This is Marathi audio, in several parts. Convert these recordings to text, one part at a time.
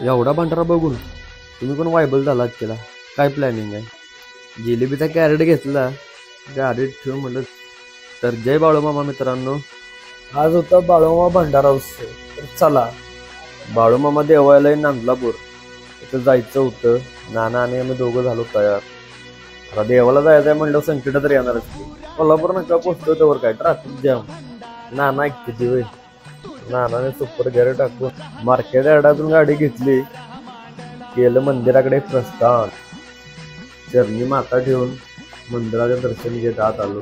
एवढा भंडारा बघून तुम्ही पण वायबल झालात त्याला. काय प्लॅनिंग आहे? जिलेबीचा कॅरेट घेतला, गाडीत ठेवून म्हणलं तर जय बाळूमामा मित्रांनो. आज होता बाळूमामा भंडारा उत्सव. तर चला बाळूमामा देवालय नांदलापूर तिथं जायचं होतं. नाना आणि आम्ही दोघं झालो तयार. आता देवाला जायचंय म्हणलं संकट तर येणारच की. कोल्हापूर नका पोचतो त्यावर काय ट्रॅफिक जाम. नाना ऐकते ती वय. नानाने सुपर गेअर टाकून मार्केट यार्डातून गाडी घेतली, केलं मंदिराकडे प्रस्थान. चरणी माता ठेवून मंदिराचे दर्शन घेत आत आलो.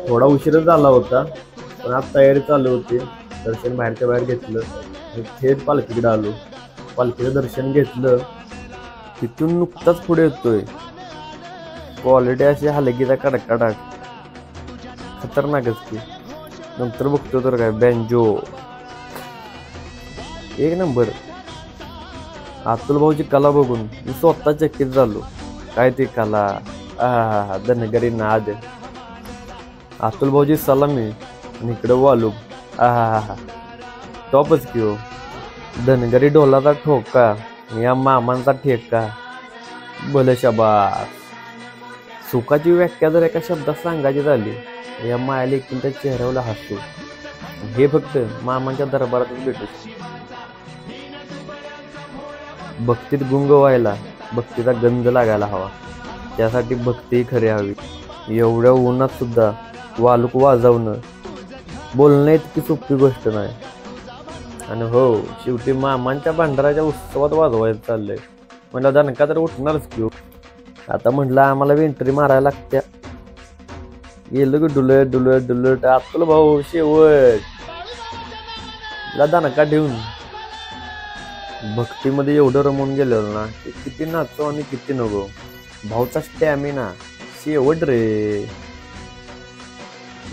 थोडा उशीरच झाला होता, पण आज तयारी चालू होती. दर्शन बाहेरच्या बाहेर घेतलं आणि थेट पालखीकडे आलो. पालखीचं दर्शन घेतलं. तिथून नुकताच पुढे येतोय. क्वालिटी अशी हलगीचा कडकडाट खतरनाकच की. नंतर बघतो तर काय बँजो एक नंबर. अतुल भाऊची कला बघून मी स्वतः चकित झालो. काय ती कला, आहा धनगरी नाद. अतुल भाऊची सलामी आणि इकडं वालू, आहा टॉपच की हो. धनगरी ढोलाचा ठोका आणि या मामांचा ठेका, भले शाबास. सुखाची व्याख्या जर एका शब्दात सांगायची झाली, या मायाला एकूणच्या चेहऱ्यावर हसतो. हे फक्त मामांच्या दरबारातच भेटू. भक्तीत गुंग व्हायला भक्तीचा गंध लागायला हवा. त्यासाठी भक्ती खरी हवी. एवढ्या उन्हात सुद्धा वालूक वाजवणं बोलणं इतकी सोपी गोष्ट नाही. आणि हो, शेवटी मामांच्या भंडाराच्या उत्सवात वाजवायचं चाललंय म्हणलं दणका तर उठणारच की. आता म्हटलं आम्हाला एंट्री मारायला लागत्या. गेलो की डुलट डुलट डुलट. अतुल भाऊ शेवट दणका ठेवून भक्तीमध्ये एवढं रमून गेलेलो ना की किती नाचो आणि किती नको. भाऊचा स्टॅमिना शेवट रे.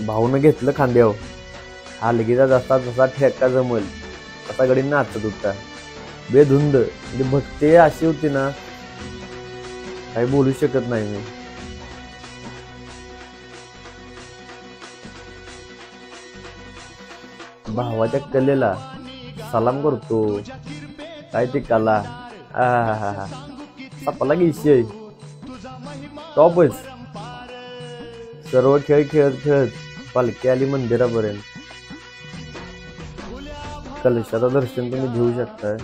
भाऊनं घेतलं खांद्यावर. हलगीचा जसा जसा ठेका जमल तसा गडी नाचत होता बेधुंद. म्हणजे भक्ती अशी होती ना, काही बोलू शकत नाही मी. भावाच्या कलेला सलाम करतो. काय ती कला, आहा सपला विषय टॉपच. सर्व खेळ खेळत खेळत पालखी आली मंदिरापर्यंत. कलशाचं दर्शन तुम्ही घेऊ शकताय.